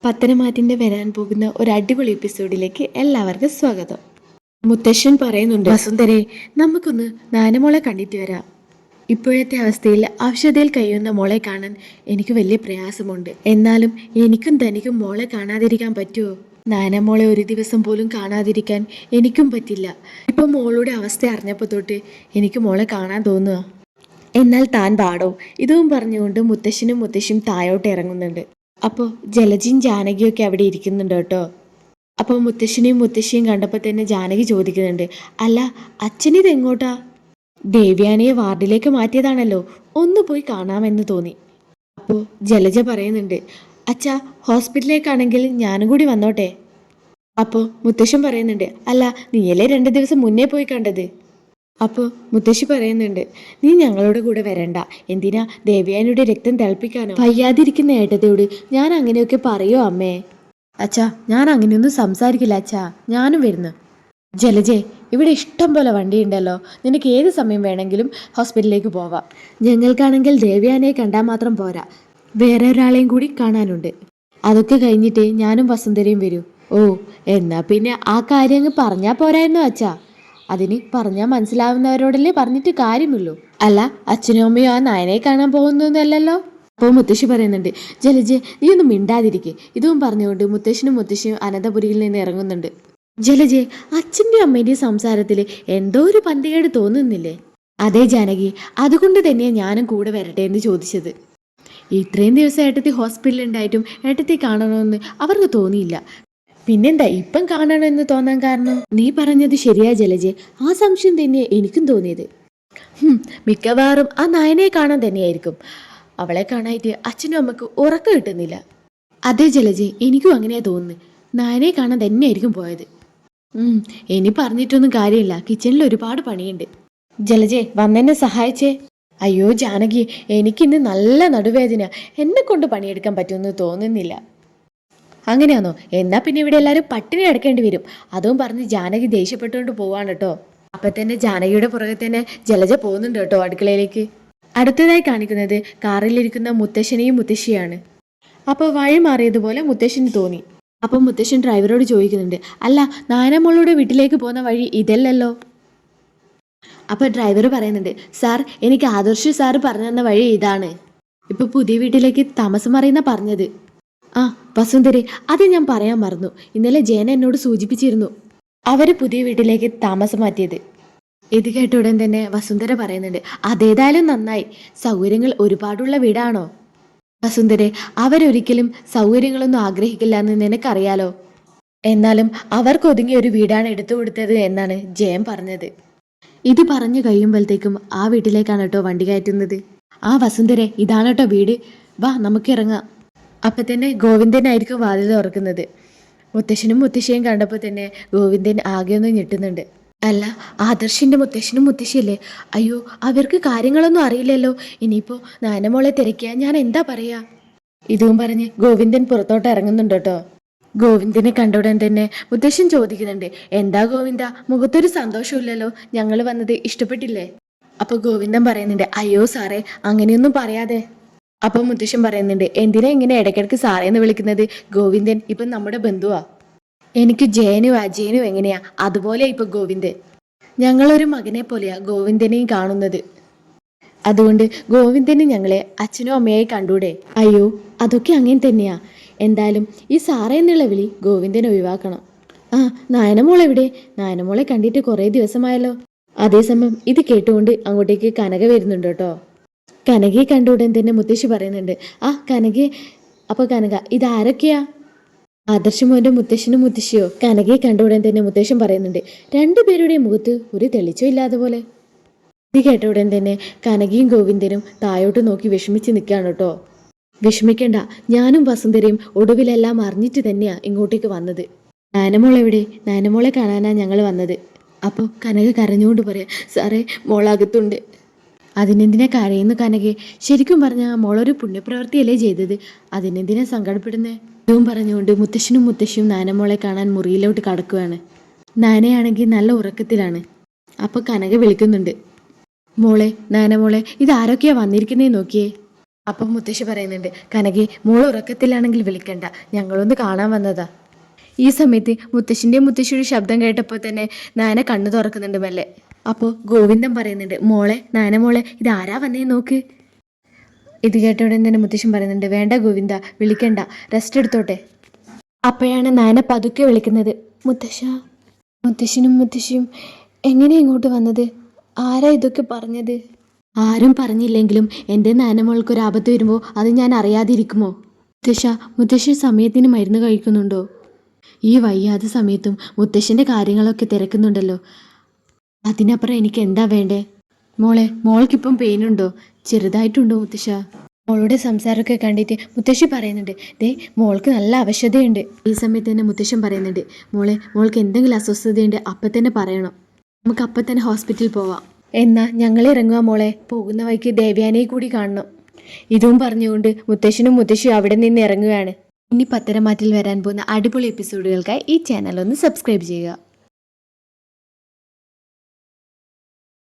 പത്തനമാറ്റിൻ്റെ വരാൻ പോകുന്ന ഒരു അടിപൊളി എപ്പിസോഡിലേക്ക് എല്ലാവർക്കും സ്വാഗതം. മുത്തശ്ശൻ പറയുന്നുണ്ട്, വസുന്ധരെ, നമുക്കൊന്ന് നാനമോളെ കണ്ടിട്ട് വരാം. ഇപ്പോഴത്തെ അവസ്ഥയിൽ ഔഷധയിൽ കഴിയുന്ന മോളെ കാണാൻ എനിക്ക് വലിയ പ്രയാസമുണ്ട്. എന്നാലും എനിക്കും തനിക്കും മോളെ കാണാതിരിക്കാൻ പറ്റുമോ? നാനമോളെ ഒരു ദിവസം പോലും കാണാതിരിക്കാൻ എനിക്കും പറ്റില്ല. ഇപ്പം മോളുടെ അവസ്ഥ അറിഞ്ഞപ്പോൾ തൊട്ട് എനിക്ക് മോളെ കാണാൻ തോന്നുക. എന്നാൽ താൻ പാടോ? ഇതും പറഞ്ഞുകൊണ്ട് മുത്തശ്ശനും മുത്തശ്ശിയും താഴോട്ട് ഇറങ്ങുന്നുണ്ട്. അപ്പോൾ ജലജിയും ജാനകിയൊക്കെ അവിടെ ഇരിക്കുന്നുണ്ട് കേട്ടോ. അപ്പോൾ മുത്തശ്ശനെയും മുത്തശ്ശിയും കണ്ടപ്പോൾ തന്നെ ജാനകി ചോദിക്കുന്നുണ്ട്, അല്ല അച്ഛനിത് എങ്ങോട്ടാ? ദേവ്യാനിയെ വാർഡിലേക്ക് മാറ്റിയതാണല്ലോ, ഒന്ന് പോയി കാണാമെന്ന് തോന്നി. അപ്പോൾ ജലജ പറയുന്നുണ്ട്, അച്ഛാ ഹോസ്പിറ്റലിലേക്കാണെങ്കിൽ ഞാനും കൂടി വന്നോട്ടെ. അപ്പോൾ മുത്തശ്ശൻ പറയുന്നുണ്ട്, അല്ല നീയല്ലേ 2 ദിവസം മുന്നേ പോയി കണ്ടത്? അപ്പോൾ മുത്തശ്ശി പറയുന്നുണ്ട്, നീ ഞങ്ങളുടെ കൂടെ വരണ്ട. എന്തിനാ ദേവയാനിയുടെ രക്തം തിളപ്പിക്കാനോ? വയ്യാതിരിക്കുന്ന ഏട്ടതയോട് ഞാൻ അങ്ങനെയൊക്കെ പറയോ അമ്മേ? അച്ഛാ ഞാൻ അങ്ങനെയൊന്നും സംസാരിക്കില്ല അച്ഛാ, ഞാനും വരുന്നു. ജലജെ, ഇവിടെ ഇഷ്ടം പോലെ വണ്ടിയുണ്ടല്ലോ, നിനക്ക് ഏത് സമയം വേണമെങ്കിലും ഹോസ്പിറ്റലിലേക്ക് പോവാം. ഞങ്ങൾക്കാണെങ്കിൽ ദേവയാനിയെ കണ്ടാൽ മാത്രം പോരാ, വേറെ ഒരാളെയും കൂടി കാണാനുണ്ട്. അതൊക്കെ കഴിഞ്ഞിട്ട് ഞാനും വസുന്ധരയും വരൂ. ഓ, എന്നാ പിന്നെ ആ കാര്യം അങ്ങ് പറഞ്ഞാൽ പോരായിരുന്നു അച്ഛാ. അതിന് പറഞ്ഞാൽ മനസ്സിലാവുന്നവരോടല്ലേ പറഞ്ഞിട്ട് കാര്യമുള്ളൂ. അല്ല അച്ഛനും അമ്മയും ആ നായനെ കാണാൻ പോകുന്നതല്ലല്ലോ. അപ്പോൾ മുത്തശ്ശി പറയുന്നുണ്ട്, ജലജെ നീ ഒന്നും മിണ്ടാതിരിക്കെ. ഇതും പറഞ്ഞുകൊണ്ട് മുത്തശ്ശനും മുത്തശ്ശിയും അനന്തപുരിയിൽ നിന്ന് ഇറങ്ങുന്നുണ്ട്. ജലജെ, അച്ഛൻ്റെ അമ്മേൻ്റെയും സംസാരത്തിൽ എന്തോ ഒരു പന്തികേട് തോന്നുന്നില്ലേ? അതേ ജാനകി, അതുകൊണ്ട് തന്നെയാണ് ഞാനും കൂടെ വരട്ടെ എന്ന് ചോദിച്ചത്. ഇത്രയും ദിവസം ഏട്ടത്തി ഹോസ്പിറ്റലിൽ ഉണ്ടായിട്ടും ഏട്ടത്തി കാണണമെന്ന് അവർക്ക് തോന്നിയില്ല. പിന്നെന്താ ഇപ്പം കാണണമെന്ന് തോന്നാൻ കാരണം? നീ പറഞ്ഞത് ശരിയാ ജലജെ, ആ സംശയം തന്നെ എനിക്കും തോന്നിയത്. മിക്കവാറും ആ നായനെ കാണാൻ തന്നെയായിരിക്കും. അവളെ കാണായിട്ട് അച്ഛനും അമ്മക്ക് ഉറക്കം കിട്ടുന്നില്ല. അതെ ജലജെ, എനിക്കും അങ്ങനെയാ തോന്നുന്നത്. നായനെ കാണാൻ തന്നെയായിരിക്കും പോയത്. ഇനി പറഞ്ഞിട്ടൊന്നും കാര്യമില്ല, കിച്ചണിൽ ഒരുപാട് പണിയുണ്ട്. ജലജെ വന്നെന്നെ സഹായിച്ചേ. അയ്യോ ജാനകി, എനിക്കിന്ന് നല്ല നടുവേദന, എന്നെ കൊണ്ട് പണിയെടുക്കാൻ പറ്റുമെന്ന് തോന്നുന്നില്ല. അങ്ങനെയാണോ? എന്നാ പിന്നെ ഇവിടെ എല്ലാവരും പട്ടിണി അടക്കേണ്ടി വരും. അതും പറഞ്ഞ് ജാനകി ദേഷ്യപ്പെട്ടുകൊണ്ട് പോവാണ് കേട്ടോ. അപ്പം തന്നെ ജാനകിയുടെ പുറകെ തന്നെ ജലജ പോകുന്നുണ്ട് കേട്ടോ അടുക്കളയിലേക്ക്. അടുത്തതായി കാണിക്കുന്നത് കാറിലിരിക്കുന്ന മുത്തശ്ശനെയും മുത്തശ്ശിയാണ്. അപ്പോൾ വഴി മാറിയതുപോലെ മുത്തശ്ശന് തോന്നി. അപ്പം മുത്തശ്ശൻ ഡ്രൈവറോട് ചോദിക്കുന്നുണ്ട്, അല്ല നായനമ്മളുടെ വീട്ടിലേക്ക് പോകുന്ന വഴി ഇതല്ലല്ലോ? അപ്പോൾ ഡ്രൈവർ പറയുന്നുണ്ട്, സാർ എനിക്ക് ആദർശ് സാറ് പറഞ്ഞു തന്ന വഴി ഇതാണ്. ഇപ്പോൾ പുതിയ വീട്ടിലേക്ക് താമസം മാറിയെന്നാ പറഞ്ഞത്. ആ വസുന്ധരെ, അത് ഞാൻ പറയാൻ മറന്നു. ഇന്നലെ ജയന എന്നോട് സൂചിപ്പിച്ചിരുന്നു അവര് പുതിയ വീട്ടിലേക്ക് താമസം മാറ്റിയത്. ഇത് കേട്ട ഉടൻ തന്നെ വസുന്ധര പറയുന്നുണ്ട്, അതേതായാലും നന്നായി. സൗകര്യങ്ങൾ ഒരുപാടുള്ള വീടാണോ? വസുന്ധരെ, അവരൊരിക്കലും സൗകര്യങ്ങളൊന്നും ആഗ്രഹിക്കില്ല എന്ന് നിനക്കറിയാലോ. എന്നാലും അവർക്ക് ഒതുങ്ങിയ ഒരു വീടാണ് എടുത്തു കൊടുത്തത് എന്നാണ് ജയൻ പറഞ്ഞത്. ഇത് പറഞ്ഞു കഴിയുമ്പോഴത്തേക്കും ആ വീട്ടിലേക്കാണ് കേട്ടോ വണ്ടി കയറ്റുന്നത്. ആ വസുന്ധരെ, ഇതാണ് കേട്ടോ വീട്, വാ നമുക്ക് ഇറങ്ങാം. അപ്പം തന്നെ ഗോവിന്ദനായിരിക്കും വാതിൽ തുറക്കുന്നത്. മുത്തശ്ശനും മുത്തശ്ശിയും കണ്ടപ്പോൾ തന്നെ ഗോവിന്ദൻ ആകെ ഒന്ന് ഞെട്ടുന്നുണ്ട്. അല്ല ആദർശിൻ്റെ മുത്തശ്ശനും മുത്തശ്ശിയല്ലേ? അയ്യോ, അവർക്ക് കാര്യങ്ങളൊന്നും അറിയില്ലല്ലോ. ഇനിയിപ്പോൾ നാനമോളെ തിരക്കിയാൽ ഞാൻ എന്താ പറയാ? ഇതും പറഞ്ഞ് ഗോവിന്ദൻ പുറത്തോട്ട് ഇറങ്ങുന്നുണ്ട് കേട്ടോ. ഗോവിന്ദനെ കണ്ടുടൻ തന്നെ മുത്തശ്ശൻ ചോദിക്കുന്നുണ്ട്, എന്താ ഗോവിന്ദ, മുഖത്തൊരു സന്തോഷമില്ലല്ലോ, ഞങ്ങൾ വന്നത് ഇഷ്ടപ്പെട്ടില്ലേ? അപ്പോൾ ഗോവിന്ദൻ പറയുന്നുണ്ട്, അയ്യോ സാറേ അങ്ങനെയൊന്നും പറയാതെ. അപ്പം മുത്തശ്ശൻ പറയുന്നുണ്ട്, എന്തിനാ ഇങ്ങനെ ഇടയ്ക്കിടയ്ക്ക് സാറേന്ന് വിളിക്കുന്നത്? ഗോവിന്ദൻ ഇപ്പം നമ്മുടെ ബന്ധുവാ. എനിക്ക് ജയനും അജയനും എങ്ങനെയാ അതുപോലെ ഇപ്പൊ ഗോവിന്ദൻ. ഞങ്ങളൊരു മകനെ പോലെയാ ഗോവിന്ദനെയും കാണുന്നത്. അതുകൊണ്ട് ഗോവിന്ദന് ഞങ്ങളെ അച്ഛനും അമ്മയായി കണ്ടൂടെ? അയ്യോ, അതൊക്കെ അങ്ങനെ തന്നെയാ. എന്തായാലും ഈ സാറേ എന്നുള്ള വിളി ഗോവിന്ദനെ ഒഴിവാക്കണം. ആ നായനമോൾ എവിടെ? നായനമോളെ കണ്ടിട്ട് കുറേ ദിവസമായല്ലോ. അതേസമയം ഇത് കേട്ടുകൊണ്ട് അങ്ങോട്ടേക്ക് കനക വരുന്നുണ്ട് കേട്ടോ. കനകയെ കണ്ട ഉടൻ തന്നെ മുത്തശ്ശി പറയുന്നുണ്ട്, ആ കനകയെ. അപ്പോൾ കനക, ഇതാരൊക്കെയാ? ആദർശമോൻ്റെ മുത്തശ്ശനും മുത്തശ്ശിയോ? കനകയെ കണ്ട ഉടൻ തന്നെ മുത്തശ്ശൻ പറയുന്നുണ്ട്, 2 പേരുടെയും മുഖത്ത് ഒരു തെളിച്ചം ഇല്ലാതെ പോലെ. ഇത് കേട്ട ഉടൻ തന്നെ കനകയും ഗോവിന്ദനും താഴോട്ട് നോക്കി വിഷമിച്ച് നിൽക്കുകയാണ് കേട്ടോ. വിഷമിക്കേണ്ട, ഞാനും വസുന്ധരയും ഒടുവിലെല്ലാം അറിഞ്ഞിട്ട് തന്നെയാ ഇങ്ങോട്ടേക്ക് വന്നത്. നാനമോൾ എവിടെ? നാനമോളെ കാണാനാ ഞങ്ങൾ വന്നത്. അപ്പോൾ കനക കരഞ്ഞുകൊണ്ട് പറയാം, സാറേ മോളകത്തുണ്ട്. അതിനെന്തിനാ കരയുന്നു കനകെ? ശരിക്കും പറഞ്ഞാൽ മോളൊരു പുണ്യപ്രവൃത്തിയല്ലേ ചെയ്തത്, അതിനെന്തിനാ സങ്കടപ്പെടുന്നേ? ഇതും പറഞ്ഞുകൊണ്ട് മുത്തശ്ശനും മുത്തശ്ശിയും നാനമോളെ കാണാൻ മുറിയിലോട്ട് കടക്കുകയാണ്. നാനയാണെങ്കിൽ നല്ല ഉറക്കത്തിലാണ്. അപ്പോൾ കനക വിളിക്കുന്നുണ്ട്, മോളെ നാനമോളെ, ഇതാരൊക്കെയാ വന്നിരിക്കുന്നേ നോക്കിയേ. അപ്പം മുത്തശ്ശി പറയുന്നുണ്ട്, കനകി മോൾ ഉറക്കത്തിലാണെങ്കിൽ വിളിക്കണ്ട, ഞങ്ങളൊന്ന് കാണാൻ വന്നതാ. ഈ സമയത്ത് മുത്തശ്ശിൻ്റെയും മുത്തശ്ശിയുടെ ശബ്ദം കേട്ടപ്പോൾ തന്നെ നാന കണ്ണു തുറക്കുന്നുണ്ട് മെല്ലെ. അപ്പോൾ ഗോവിന്ദൻ പറയുന്നുണ്ട്, മോളെ നാന മോളെ ഇതാരാ വന്നേ നോക്ക്. ഇത് കേട്ട ഉടൻ തന്നെ മുത്തശ്ശൻ പറയുന്നുണ്ട്, വേണ്ട ഗോവിന്ദ വിളിക്കണ്ട, റെസ്റ്റ് എടുത്തോട്ടെ. അപ്പോഴാണ് നാന പതുക്കെ വിളിക്കുന്നത്, മുത്തശ്ശ. മുത്തശ്ശനും മുത്തശ്ശിയും എങ്ങനെ ഇങ്ങോട്ട് വന്നത്? ആരാ ഇതൊക്കെ പറഞ്ഞത്? ആരും പറഞ്ഞില്ലെങ്കിലും എൻ്റെ നാനമോൾക്കൊരു ആപത്ത് വരുമ്പോൾ അത് ഞാൻ അറിയാതിരിക്കുമോ? മുത്തശ്ശി സമയത്തിന് മരുന്ന് കഴിക്കുന്നുണ്ടോ? ഈ വയ്യാത്ത സമയത്തും മുത്തശ്ശൻ്റെ കാര്യങ്ങളൊക്കെ തിരക്കുന്നുണ്ടല്ലോ, അതിനപ്പുറം എനിക്ക് എന്താ വേണ്ടേ? മോൾക്കിപ്പം പെയിനുണ്ടോ? ചെറുതായിട്ടുണ്ടോ മുത്തശ്ശ? മോളുടെ സംസാരമൊക്കെ കണ്ടിട്ട് മുത്തശ്ശി പറയുന്നുണ്ട്, ദേ മോൾക്ക് നല്ല അവശതയുണ്ട്. ഈ സമയത്ത് തന്നെ മുത്തശ്ശൻ പറയുന്നുണ്ട്, മോൾക്ക് എന്തെങ്കിലും അസ്വസ്ഥതയുണ്ട് അപ്പം തന്നെ പറയണം, നമുക്ക് അപ്പം തന്നെ ഹോസ്പിറ്റലിൽ പോവാം. എന്നാ ഞങ്ങൾ ഇറങ്ങുക മോളെ, പോകുന്ന വഴിക്ക് ദേവ്യാനയെ കൂടി കാണണം. ഇതും പറഞ്ഞുകൊണ്ട് മുത്തശ്ശനും മുത്തശ്ശിയും അവിടെ നിന്ന് ഇറങ്ങുകയാണ്. ഇനി പത്തരമാറ്റിൽ വരാൻ പോകുന്ന അടിപൊളി എപ്പിസോഡുകൾക്കായി ഈ ചാനൽ ഒന്ന് സബ്സ്ക്രൈബ് ചെയ്യുക.